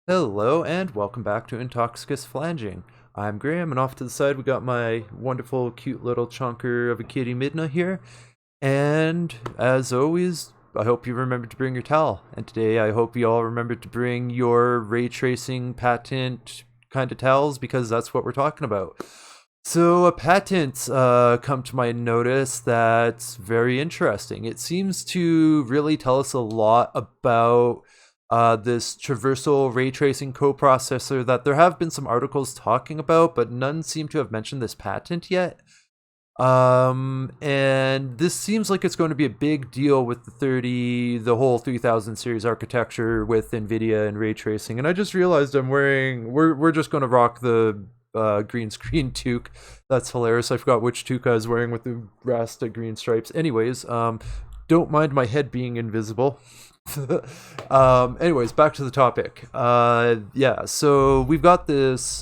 Hello and welcome back to Intoxicus Flanging. I'm Graham, and off to the side we got my wonderful, cute little chunker of a kitty Midna here. And as always, I hope you remembered to bring your towel. And today I hope you all remembered to bring your ray tracing patent kind of towels because that's what we're talking about. So a patent come to my notice that's very interesting. It seems to really tell us a lot about this traversal ray tracing coprocessor that there have been some articles talking about, but none seem to have mentioned this patent yet. And this seems like it's going to be a big deal with the whole 3000 series architecture with Nvidia and ray tracing. And I just realized we're just going to rock the green screen toque. That's hilarious. I forgot which toque I was wearing with the Rasta green stripes. Anyways, don't mind my head being invisible. Anyways, back to the topic. Yeah, so we've got this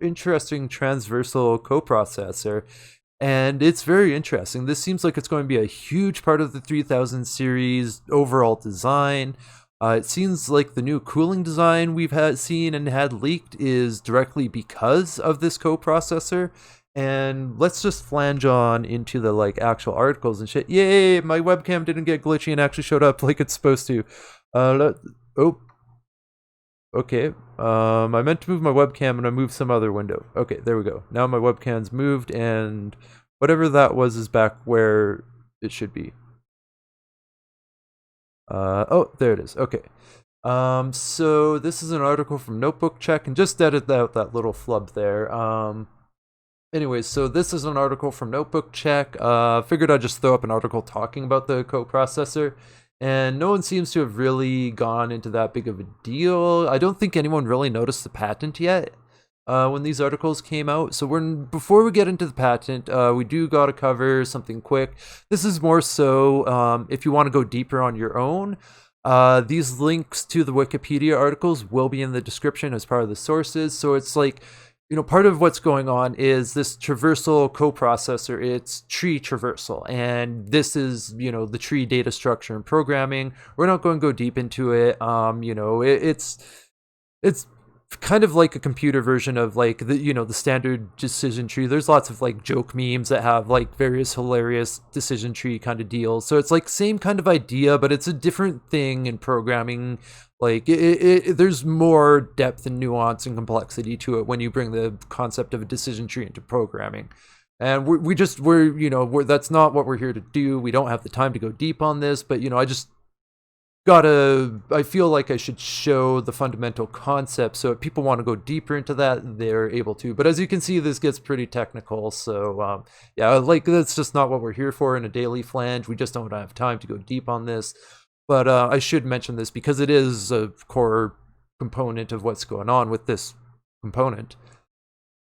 interesting transversal coprocessor, and it's very interesting. This seems like it's going to be a huge part of the 3000 series overall design. It seems like the new cooling design we've seen and had leaked is directly because of this coprocessor. And let's just flange on into the actual articles and shit. Yay! My webcam didn't get glitchy and actually showed up like it's supposed to. Oh, okay. I meant to move my webcam and I moved some other window. Okay, there we go. Now my webcam's moved and whatever that was is back where it should be. Oh, there it is. Okay. So this is an article from Notebook Check, and just edit out that little flub there. Anyways, so this is an article from Notebook Check. Figured I'd just throw up an article talking about the coprocessor, and no one seems to have really gone into that big of a deal. I don't think anyone really noticed the patent yet when these articles came out. So before we get into the patent, we do got to cover something quick. This is more so if you want to go deeper on your own. These links to the Wikipedia articles will be in the description as part of the sources. So it's like, part of what's going on is this traversal coprocessor. It's tree traversal, and this is, the tree data structure and programming. We're not going to go deep into it. It's kind of like a computer version of the standard decision tree. There's lots of joke memes that have various hilarious decision tree kind of deals. So it's same kind of idea, but it's a different thing in programming. There's more depth and nuance and complexity to it when you bring the concept of a decision tree into programming. And that's not what we're here to do. We don't have the time to go deep on this, but I feel like I should show the fundamental concept, so if people want to go deeper into that, they're able to. But as you can see, this gets pretty technical, so yeah, that's just not what we're here for in a daily flange. We just don't have time to go deep on this. But I should mention this because it is a core component of what's going on with this component.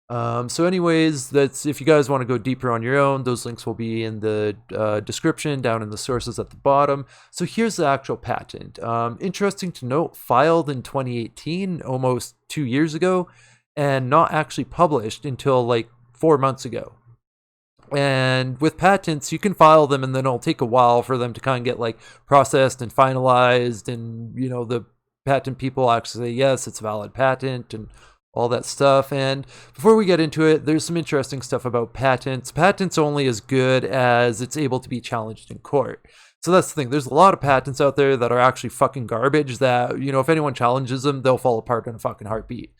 So anyways, that's if you guys want to go deeper on your own, those links will be in the description down in the sources at the bottom. So here's the actual patent. Interesting to note, filed in 2018, almost 2 years ago, and not actually published until 4 months ago. And with patents, you can file them and then it'll take a while for them to kind of get processed and finalized, and the patent people actually say yes, it's a valid patent and all that stuff. And before we get into it, there's some interesting stuff about patents. Patents only as good as it's able to be challenged in court. So that's the thing. There's a lot of patents out there that are actually fucking garbage that, if anyone challenges them, they'll fall apart in a fucking heartbeat.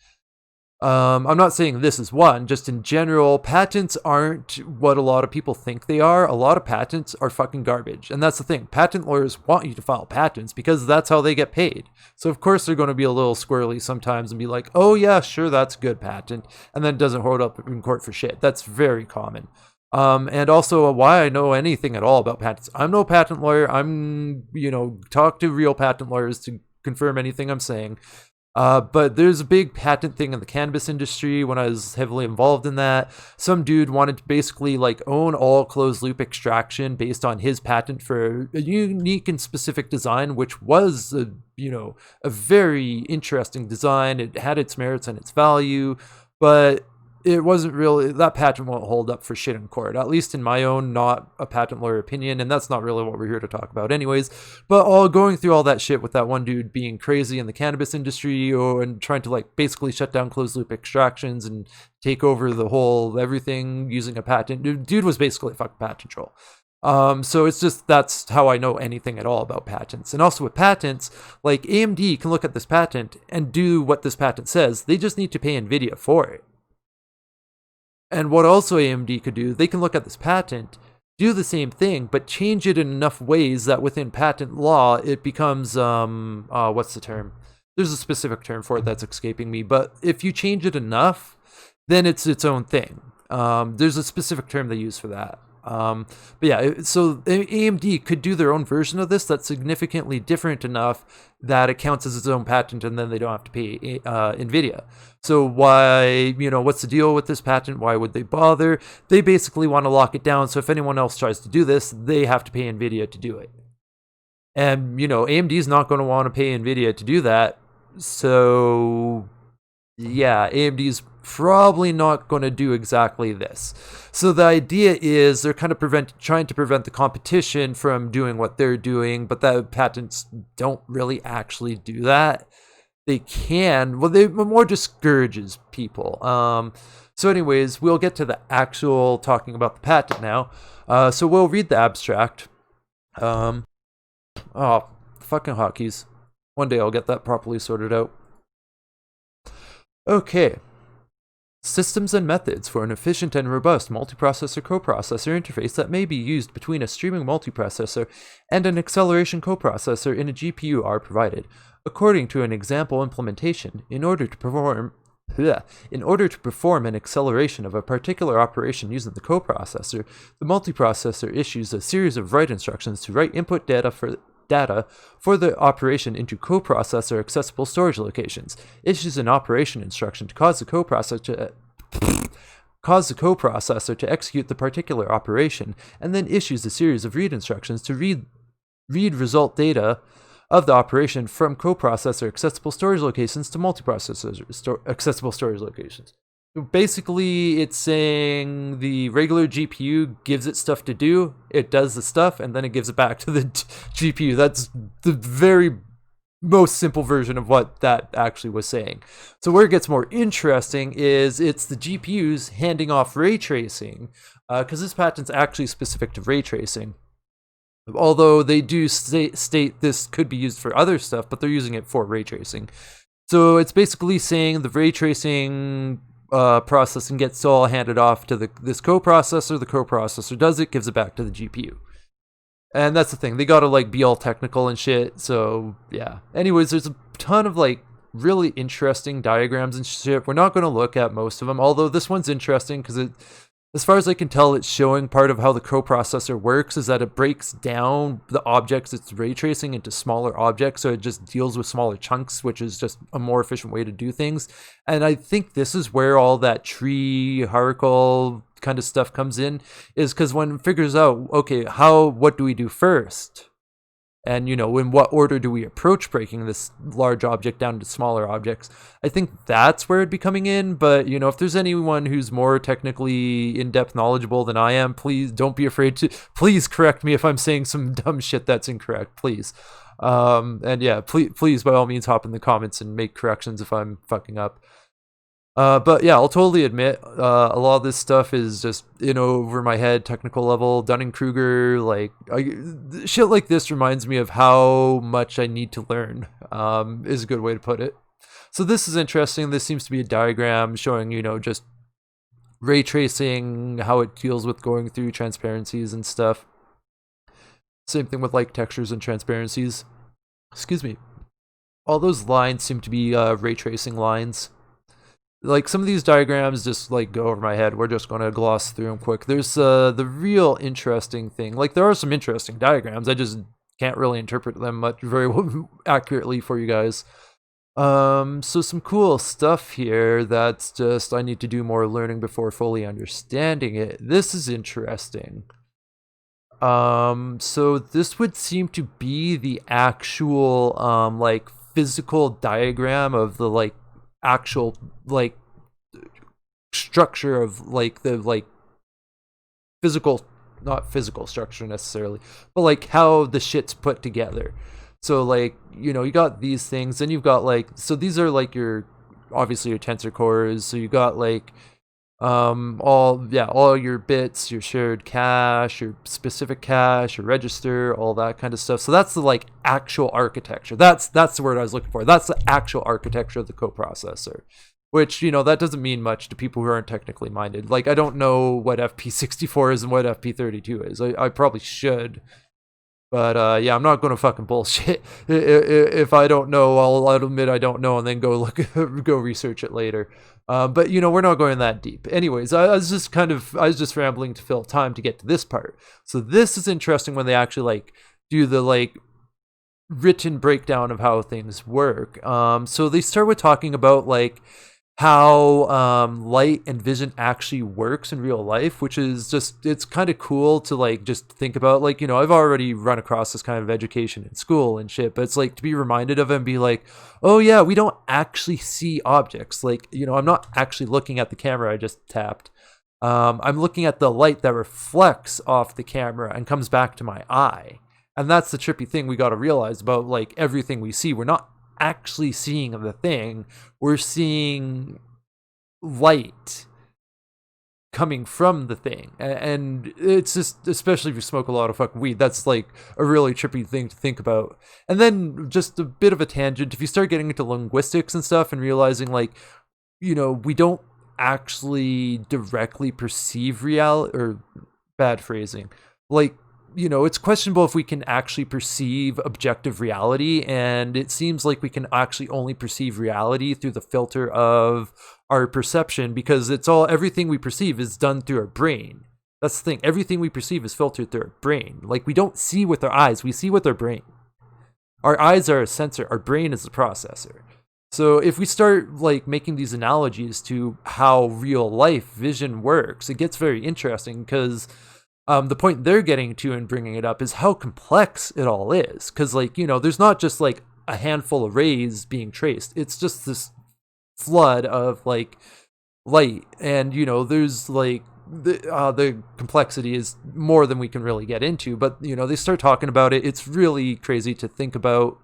I'm not saying this is one, just in general, patents aren't what a lot of people think they are. A lot of patents are fucking garbage. And that's the thing. Patent lawyers want you to file patents because that's how they get paid. So of course they're going to be a little squirrely sometimes and be like, oh yeah, sure, that's a good patent. And then it doesn't hold up in court for shit. That's very common. And also why I know anything at all about patents. I'm no patent lawyer. Talk to real patent lawyers to confirm anything I'm saying. But there's a big patent thing in the cannabis industry when I was heavily involved in that. Some dude wanted to basically own all closed loop extraction based on his patent for a unique and specific design, which was a very interesting design. It had its merits and its value, but it wasn't really, that patent won't hold up for shit in court, at least in my own, not a patent lawyer opinion, and that's not really what we're here to talk about anyways. But all going through all that shit with that one dude being crazy in the cannabis industry, and trying to like basically shut down closed loop extractions and take over the whole everything using a patent. Dude was basically a fucking patent troll. So it's just, that's how I know anything at all about patents. And also with patents, like AMD can look at this patent and do what this patent says. They just need to pay Nvidia for it. And what also AMD could do, they can look at this patent, do the same thing, but change it in enough ways that within patent law, it becomes, what's the term? There's a specific term for it that's escaping me, but if you change it enough, then it's its own thing. There's a specific term they use for that. But yeah, so AMD could do their own version of this that's significantly different enough that it counts as its own patent, and then they don't have to pay Nvidia. So why, what's the deal with this patent? Why would they bother? They basically want to lock it down, so if anyone else tries to do this, they have to pay Nvidia to do it. And, AMD's not going to want to pay Nvidia to do that, so yeah, AMD's probably not going to do exactly this. So the idea is they're kind of trying to prevent the competition from doing what they're doing, but the patents don't really actually do that. They can, well, they more discourages people. So anyways, we'll get to the actual talking about the patent now. So we'll read the abstract. Oh, fucking hotkeys. One day I'll get that properly sorted out. Okay. Systems and methods for an efficient and robust multiprocessor coprocessor interface that may be used between a streaming multiprocessor and an acceleration coprocessor in a GPU are provided. According to an example implementation, in order to perform an acceleration of a particular operation using the coprocessor, the multiprocessor issues a series of write instructions to write input data for the operation into coprocessor accessible storage locations, issues an operation instruction to cause the coprocessor to execute the particular operation, and then issues a series of read instructions to read result data of the operation from coprocessor accessible storage locations to multiprocessor accessible storage locations. Basically, it's saying the regular GPU gives it stuff to do, it does the stuff, and then it gives it back to the GPU. That's the very most simple version of what that actually was saying. So where it gets more interesting is it's the GPUs handing off ray tracing, because this patent's actually specific to ray tracing. Although they do state this could be used for other stuff, but they're using it for ray tracing. So it's basically saying the ray tracing processing gets all handed off to this coprocessor. The coprocessor does it, gives it back to the GPU. And that's the thing. They gotta like be all technical and shit. So yeah. Anyways, there's a ton of like really interesting diagrams and shit. We're not gonna look at most of them, although this one's interesting because it, as far as I can tell, it's showing part of how the coprocessor works is that it breaks down the objects it's ray tracing into smaller objects, so it just deals with smaller chunks, which is just a more efficient way to do things. And I think this is where all that tree hierarchical kind of stuff comes in, is because when it figures out, okay, what do we do first? And, in what order do we approach breaking this large object down to smaller objects? I think that's where it'd be coming in. But, if there's anyone who's more technically in-depth knowledgeable than I am, please don't be afraid to, please correct me if I'm saying some dumb shit that's incorrect, please. And yeah, please, by all means, hop in the comments and make corrections if I'm fucking up. But yeah, I'll totally admit, a lot of this stuff is just over my head, technical level, Dunning-Kruger, shit like this reminds me of how much I need to learn, is a good way to put it. So this is interesting. This seems to be a diagram showing, just ray tracing, how it deals with going through transparencies and stuff. Same thing with like textures and transparencies. Excuse me. All those lines seem to be ray tracing lines. Like some of these diagrams just like go over my head. We're just going to gloss through them quick. There's the real interesting thing. Like there are some interesting diagrams. I just can't really interpret them very accurately for you guys. So some cool stuff here. That's just I need to do more learning before fully understanding it. This is interesting. So this would seem to be the actual like physical diagram of the like actual like structure of like the like physical, not physical structure necessarily, but like how the shit's put together. So like, you know, you got these things, then you've got like, so these are like your, obviously your tensor cores. So you got like all your bits, your shared cache, your specific cache, your register, all that kind of stuff. So that's the like actual architecture. That's the word I was looking for. That's the actual architecture of the coprocessor, which, you know, that doesn't mean much to people who aren't technically minded. Like, I don't know what FP64 is and what FP32 is. I probably should. But yeah, I'm not going to fucking bullshit. If I don't know, I'll admit I don't know and then go research it later. But you know, we're not going that deep. Anyways, I was just rambling to fill time to get to this part. So this is interesting when they actually like do the like written breakdown of how things work. So they start with talking about like how light and vision actually works in real life, which is just, it's kind of cool to like just think about. Like, you know, I've already run across this kind of education in school and shit, but it's like to be reminded of it and be like, oh yeah, we don't actually see objects. Like, you know, I'm not actually looking at the camera I just tapped. I'm looking at the light that reflects off the camera and comes back to my eye. And that's the trippy thing we got to realize about like everything we see. We're not actually seeing the thing, we're seeing light coming from the thing. And it's just, especially if you smoke a lot of fucking weed, that's like a really trippy thing to think about. And then just a bit of a tangent, if you start getting into linguistics and stuff and realizing like, you know, we don't actually directly perceive reality, or bad phrasing, like, you know, it's questionable if we can actually perceive objective reality, and it seems like we can actually only perceive reality through the filter of our perception, because it's all, everything we perceive is done through our brain. That's the thing, everything we perceive is filtered through our brain. Like, we don't see with our eyes, we see with our brain. Our eyes are a sensor, our brain is the processor. So if we start like making these analogies to how real life vision works, it gets very interesting, because the point they're getting to and bringing it up is how complex it all is. Because, like, you know, there's not just like a handful of rays being traced. It's just this flood of like light. And, you know, there's like the complexity is more than we can really get into. But, you know, they start talking about it. It's really crazy to think about,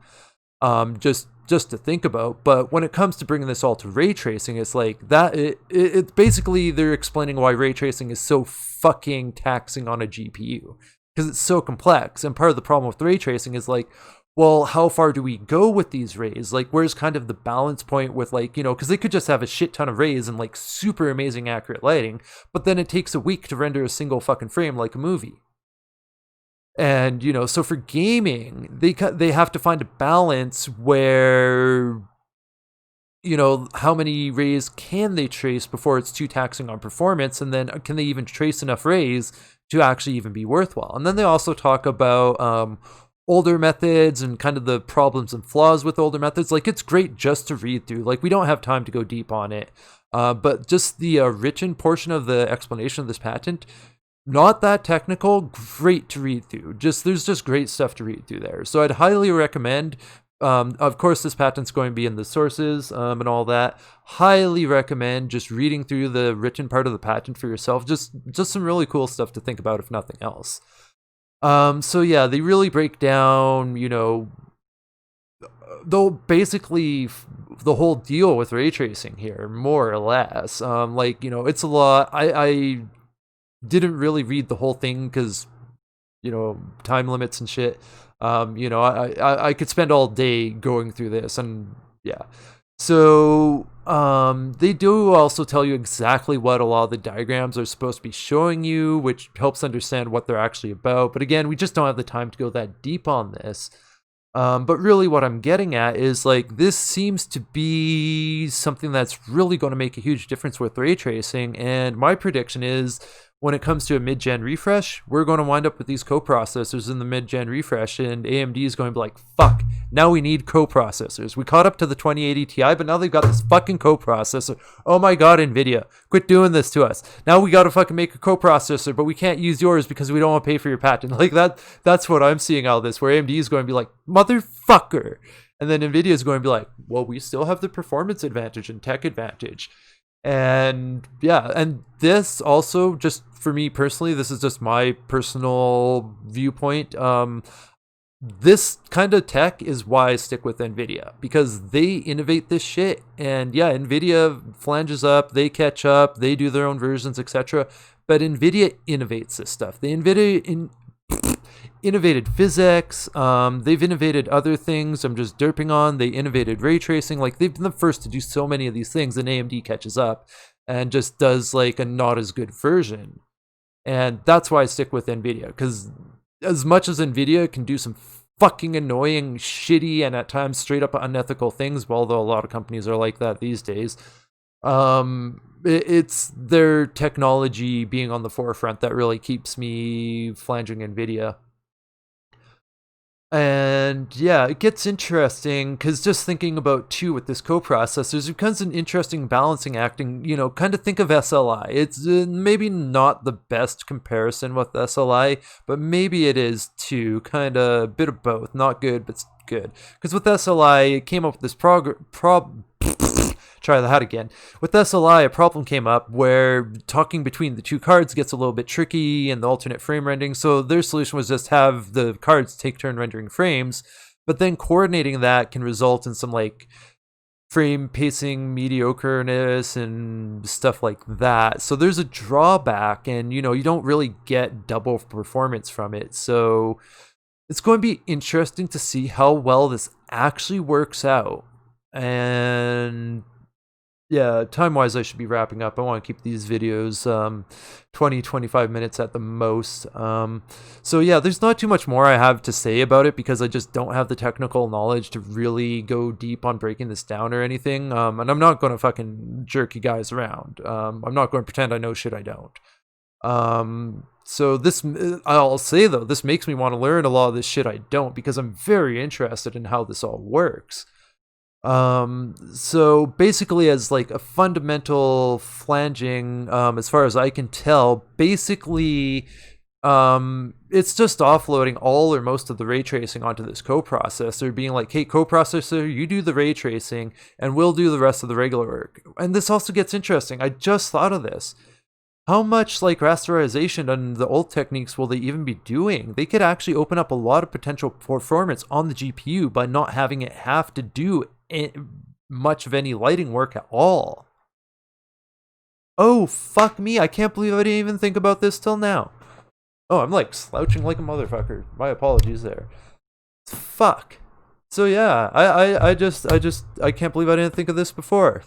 just to think about. But when it comes to bringing this all to ray tracing, it's like that it's basically they're explaining why ray tracing is so fucking taxing on a GPU, because it's so complex. And part of the problem with ray tracing is like, well, how far do we go with these rays? Like, where's kind of the balance point with, like, you know, because they could just have a shit ton of rays and like super amazing accurate lighting, but then it takes a week to render a single fucking frame like a movie. And, you know, so for gaming, they have to find a balance where, you know, how many rays can they trace before it's too taxing on performance, and then can they even trace enough rays to actually even be worthwhile? And then they also talk about older methods and kind of the problems and flaws with older methods. Like, it's great just to read through. Like, we don't have time to go deep on it, but just the written portion of the explanation of this patent, not that technical, great to read through. There's just great stuff to read through there. So I'd highly recommend, of course, this patent's going to be in the sources and all that. Highly recommend just reading through the written part of the patent for yourself. Just some really cool stuff to think about, if nothing else. So yeah, they really break down, you know, though basically the whole deal with ray tracing here, more or less. Like, you know, it's a lot. I didn't really read the whole thing because, you know, time limits and shit. You know, I could spend all day going through this, and yeah. So they do also tell you exactly what a lot of the diagrams are supposed to be showing you, which helps understand what they're actually about. But again, we just don't have the time to go that deep on this. But really what I'm getting at is, like, this seems to be something that's really going to make a huge difference with ray tracing. And my prediction is, when it comes to a mid-gen refresh, we're going to wind up with these coprocessors in the mid-gen refresh, and AMD is going to be like, fuck, now we need coprocessors. We caught up to the 2080 Ti, but now they've got this fucking coprocessor. Oh my god, Nvidia, quit doing this to us. Now we got to fucking make a coprocessor, but we can't use yours because we don't want to pay for your patent. Like, that's what I'm seeing out of this, where AMD is going to be like, motherfucker. And then Nvidia is going to be like, well, we still have the performance advantage and tech advantage. And yeah, and this also, just for me personally, this is just my personal viewpoint. This kind of tech is why I stick with Nvidia, because they innovate this shit. And yeah, Nvidia flanges up, they catch up, they do their own versions, etc. But Nvidia innovates this stuff. They innovated physics. They've innovated other things I'm just derping on. They innovated ray tracing. Like, they've been the first to do so many of these things, and AMD catches up and just does like a not as good version. And that's why I stick with Nvidia, because as much as Nvidia can do some fucking annoying, shitty, and at times straight up unethical things, although a lot of companies are like that these days, it's their technology being on the forefront that really keeps me flanging Nvidia. And yeah, it gets interesting because just thinking about too with this coprocessors, it becomes an interesting balancing acting. Kind of think of SLI. It's maybe not the best comparison with SLI, but maybe it is too. Kind of a bit of both. Not good, but good. Because with SLI, it came up with this try that again. With SLI, a problem came up where talking between the two cards gets a little bit tricky and the alternate frame rendering. So their solution was just have the cards take turn rendering frames, but then coordinating that can result in some like frame pacing mediocreness and stuff like that. So there's a drawback, and you don't really get double performance from it. So it's going to be interesting to see how well this actually works out. And yeah, time-wise, I should be wrapping up. I want to keep these videos 20-25 minutes at the most. So yeah, there's not too much more I have to say about it because I just don't have the technical knowledge to really go deep on breaking this down or anything. And I'm not going to fucking jerk you guys around. I'm not going to pretend I know shit I don't. So this, I'll say though, this makes me want to learn a lot of this shit I don't, because I'm very interested in how this all works. So basically, as like a fundamental flanging, as far as I can tell, basically, it's just offloading all or most of the ray tracing onto this coprocessor, being like, hey, coprocessor, you do the ray tracing and we'll do the rest of the regular work. And this also gets interesting. I just thought of this. How much like rasterization and the old techniques will they even be doing? They could actually open up a lot of potential performance on the GPU by not having it have to do much of any lighting work at all. Oh, fuck me. I can't believe I didn't even think about this till now. Oh, I'm like slouching like a motherfucker. My apologies there. Fuck. So yeah, I can't believe I didn't think of this before.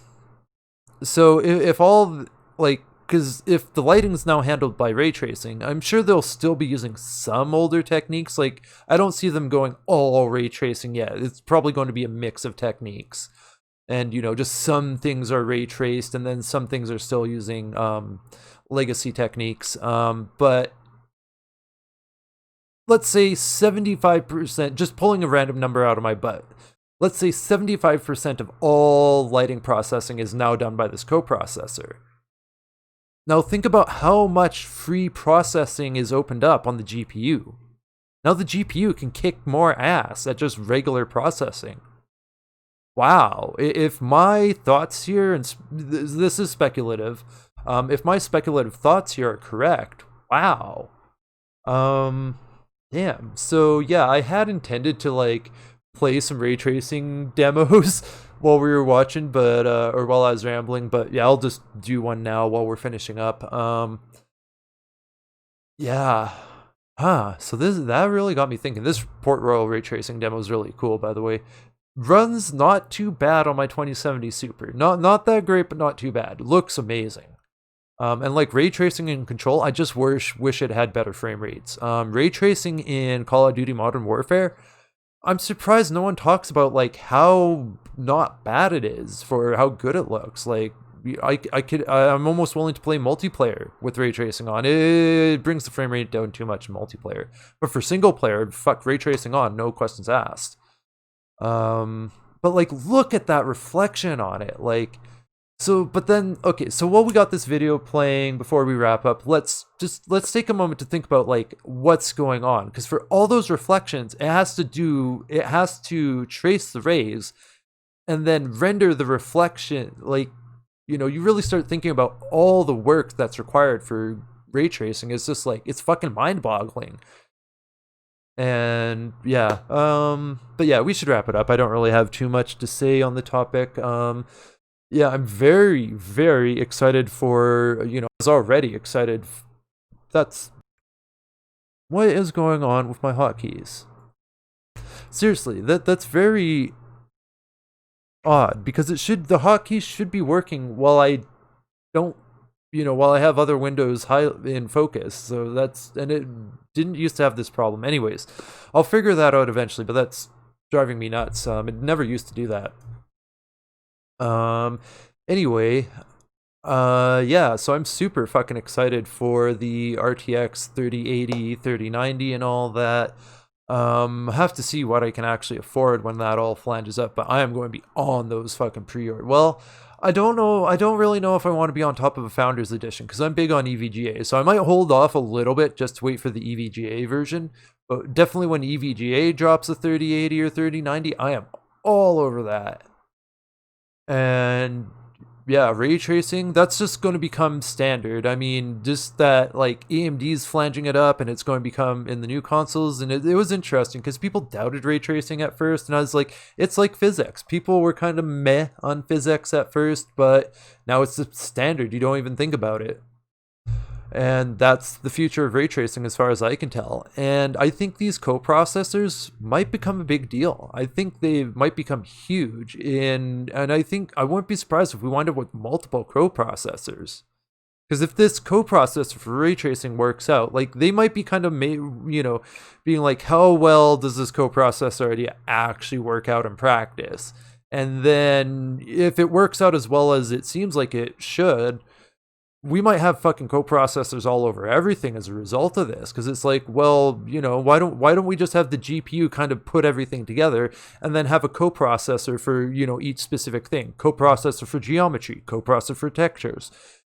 So if all, like, because if the lighting's now handled by ray tracing, I'm sure they'll still be using some older techniques. Like, I don't see them going all ray tracing yet. It's probably going to be a mix of techniques. And, just some things are ray traced and then some things are still using legacy techniques. But let's say 75%, just pulling a random number out of my butt. Let's say 75% of all lighting processing is now done by this coprocessor. Now think about how much free processing is opened up on the GPU. Now the GPU can kick more ass at just regular processing. Wow, if my thoughts here, and this is speculative, if my speculative thoughts here are correct, wow. Damn. So yeah, I had intended to like play some ray tracing demos while we were watching, but or while I was rambling, but yeah, I'll just do one now while we're finishing up. Yeah. So that really got me thinking. This Port Royal ray tracing demo is really cool, by the way. Runs not too bad on my 2070 Super. Not that great, but not too bad. Looks amazing. And like ray tracing in Control, I just wish it had better frame rates. Ray tracing in Call of Duty Modern Warfare, I'm surprised no one talks about like how not bad it is for how good it looks. Like I'm almost willing to play multiplayer with ray tracing on. It brings the frame rate down too much in multiplayer. But for single player, fuck ray tracing on, no questions asked. But like look at that reflection on it. Like but then okay, so while we got this video playing before we wrap up, let's take a moment to think about like what's going on, because for all those reflections, it has to trace the rays and then render the reflection. Like you know, you really start thinking about all the work that's required for ray tracing. It's just like, it's fucking mind-boggling. And yeah, but yeah, we should wrap it up. I don't really have too much to say on the topic. Yeah, I'm very, very excited for, you know, I was already excited. That's what is going on with my hotkeys. Seriously, that's very odd, because the hotkeys should be working while I don't, you know, while I have other windows high in focus. So and it didn't used to have this problem. Anyways, I'll figure that out eventually, but that's driving me nuts. It never used to do that. Anyway, yeah, so I'm super fucking excited for the RTX 3080, 3090 and all that. Have to see what I can actually afford when that all flanges up, but I am going to be on those fucking pre-order. Well, I don't know. I don't really know if I want to be on top of a Founders Edition, because I'm big on EVGA. So I might hold off a little bit just to wait for the EVGA version. But definitely when EVGA drops a 3080 or 3090, I am all over that. And yeah, ray tracing, that's just going to become standard. I mean, just that, like, AMD's flanging it up and it's going to become in the new consoles. And it was interesting because people doubted ray tracing at first, and I was like, it's like physics. People were kind of meh on physics at first, but now it's the standard. You don't even think about it. And that's the future of ray tracing as far as I can tell. And I think these coprocessors might become a big deal. I think they might become huge, and I think I wouldn't be surprised if we wind up with multiple coprocessors. Because if this coprocessor for ray tracing works out, like, they might be kind of, you know, being like, how well does this coprocessor idea actually work out in practice? And then if it works out as well as it seems like it should, we might have fucking coprocessors all over everything as a result of this. Because it's like, well, you know, why don't we just have the GPU kind of put everything together and then have a coprocessor for, you know, each specific thing? Coprocessor for geometry, coprocessor for textures.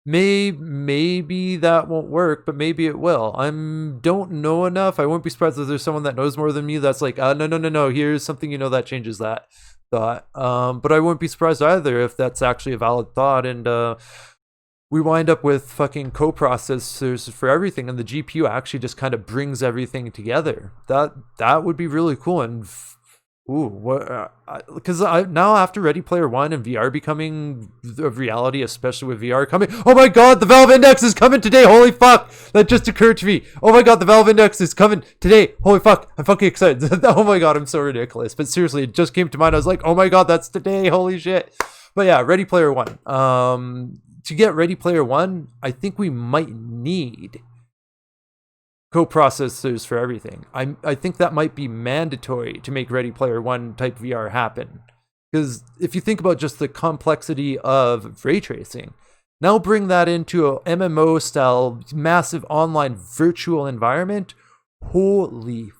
Maybe that won't work, but maybe it will. Don't know enough. I wouldn't be surprised if there's someone that knows more than me that's like, no, here's something, you know, that changes that thought. But I wouldn't be surprised either if that's actually a valid thought, and we wind up with fucking coprocessors for everything, and the GPU actually just kind of brings everything together. That would be really cool. And ooh, what? Because now after Ready Player One and VR becoming a reality, especially with VR coming. Oh my God, the Valve Index is coming today! Holy fuck! That just occurred to me. Oh my God, the Valve Index is coming today! Holy fuck! I'm fucking excited. Oh my God, I'm so ridiculous. But seriously, it just came to mind. I was like, oh my God, that's today! Holy shit! But yeah, Ready Player One. To get Ready Player One, I think we might need coprocessors for everything. I think that might be mandatory to make Ready Player One type VR happen. Because if you think about just the complexity of ray tracing, now bring that into a MMO style massive online virtual environment. Holy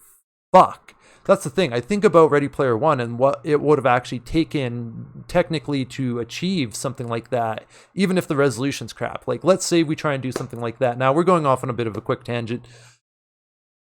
fuck. That's the thing. I think about Ready Player One and what it would have actually taken technically to achieve something like that, even if the resolution's crap. Like, let's say we try and do something like that. Now, we're going off on a bit of a quick tangent.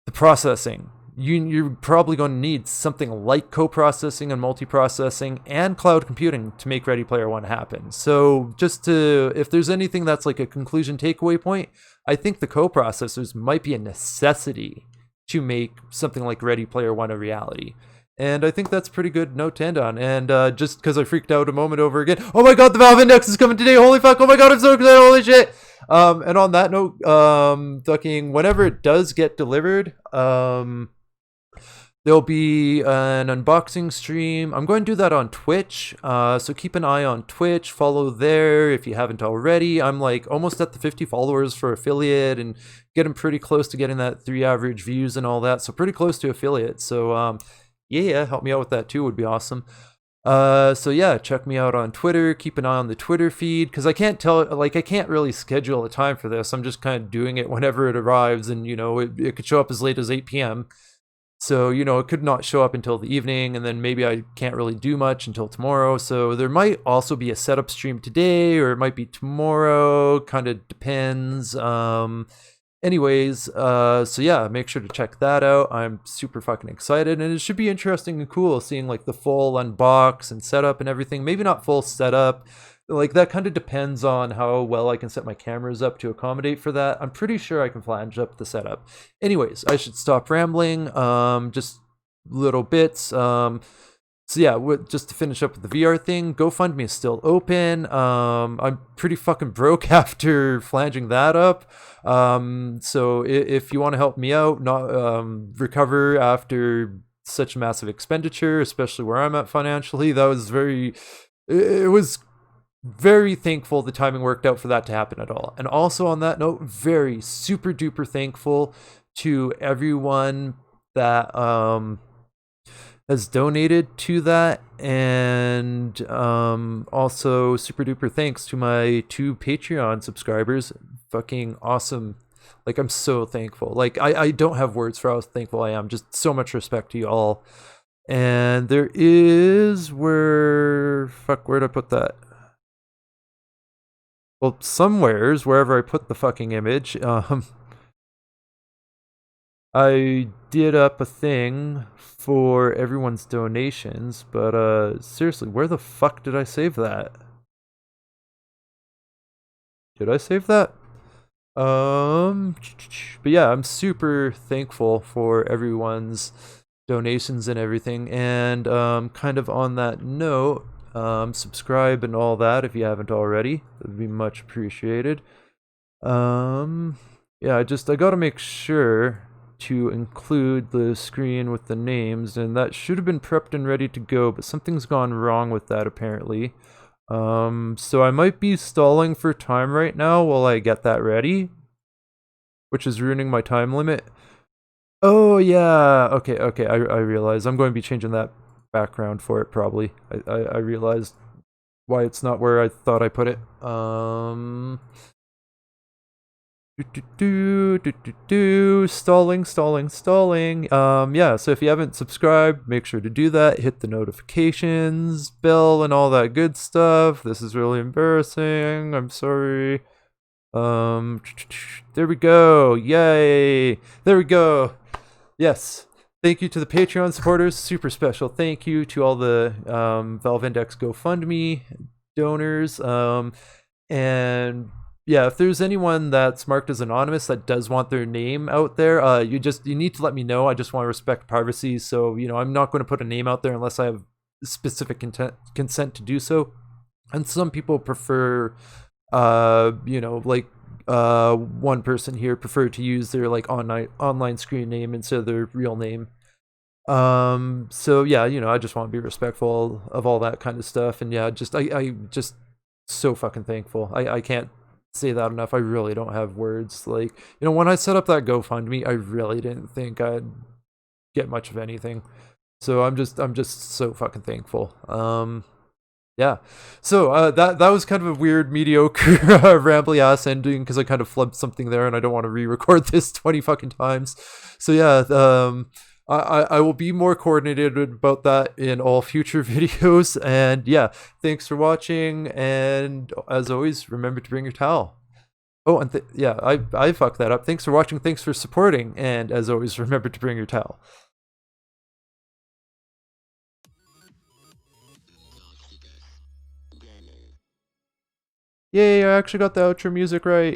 The processing. You're probably going to need something like co-processing and multiprocessing and cloud computing to make Ready Player One happen. So if there's anything that's like a conclusion takeaway point, I think the co-processors might be a necessity to make something like Ready Player One a reality. And I think that's a pretty good note to end on. And just because I freaked out a moment over again, oh my God, the Valve Index is coming today! Holy fuck! Oh my God, I'm so excited! Holy shit! And on that note, whenever it does get delivered, there'll be an unboxing stream. I'm going to do that on Twitch, so keep an eye on Twitch. Follow there if you haven't already. I'm like almost at the 50 followers for affiliate and getting pretty close to getting that 3 average views and all that. So pretty close to affiliate. So yeah, help me out with that too. Would be awesome. So yeah, check me out on Twitter. Keep an eye on the Twitter feed, because I can't really schedule a time for this. I'm just kind of doing it whenever it arrives, and you know, it could show up as late as 8 p.m. So, you know, it could not show up until the evening, and then maybe I can't really do much until tomorrow. So there might also be a setup stream today, or it might be tomorrow. Kind of depends. Anyways, so yeah, make sure to check that out. I'm super fucking excited, and it should be interesting and cool seeing like the full unbox and setup and everything. Maybe not full setup, like that kind of depends on how well I can set my cameras up to accommodate for that. I'm pretty sure I can flange up the setup. Anyways, I should stop rambling. Just little bits. So yeah, just to finish up with the VR thing, GoFundMe is still open. I'm pretty fucking broke after flanging that up. So if you want to help me out, not recover after such a massive expenditure, especially where I'm at financially, that was very. It was very thankful the timing worked out for that to happen at all. And also on that note, very super duper thankful to everyone that has donated to that, and also super duper thanks to my 2 Patreon subscribers. Fucking awesome. Like, I'm so thankful. Like, I don't have words for how thankful I am. Just so much respect to you all. And there is where'd I put that? Well, somewheres, wherever I put the fucking image, I did up a thing for everyone's donations, but seriously, where the fuck did I save that? Did I save that? But yeah, I'm super thankful for everyone's donations and everything, and kind of on that note, subscribe and all that if you haven't already. That'd be much appreciated. Yeah, I gotta make sure to include the screen with the names, and that should have been prepped and ready to go, but something's gone wrong with that apparently. So I might be stalling for time right now while I get that ready, which is ruining my time limit. Oh yeah, okay, I realize I'm going to be changing that background for it probably. I realized why it's not where I thought I put it. Stalling. Yeah, so if you haven't subscribed, make sure to do that. Hit the notifications bell and all that good stuff. This is really embarrassing. I'm sorry. There we go. Yay. There we go. Yes. Thank you to the Patreon supporters. Super special thank you to all the Valve Index GoFundMe donors. And yeah, if there's anyone that's marked as anonymous that does want their name out there, you need to let me know. I just want to respect privacy, so I'm not going to put a name out there unless I have specific consent to do so. And some people prefer, like one person here preferred to use their like online screen name instead of their real name. So yeah, I just want to be respectful of all that kind of stuff, and yeah, I just so fucking thankful. I can't say that enough. I really don't have words. Like, when I set up that GoFundMe, I really didn't think I'd get much of anything. So I'm just so fucking thankful. Yeah. So that was kind of a weird, mediocre, rambly ass ending because I kind of flubbed something there, and I don't want to re-record this 20 fucking times. So yeah, I will be more coordinated about that in all future videos. And yeah, thanks for watching. And as always, remember to bring your towel. Oh, and yeah, I fucked that up. Thanks for watching. Thanks for supporting. And as always, remember to bring your towel. Yay, I actually got the outro music right.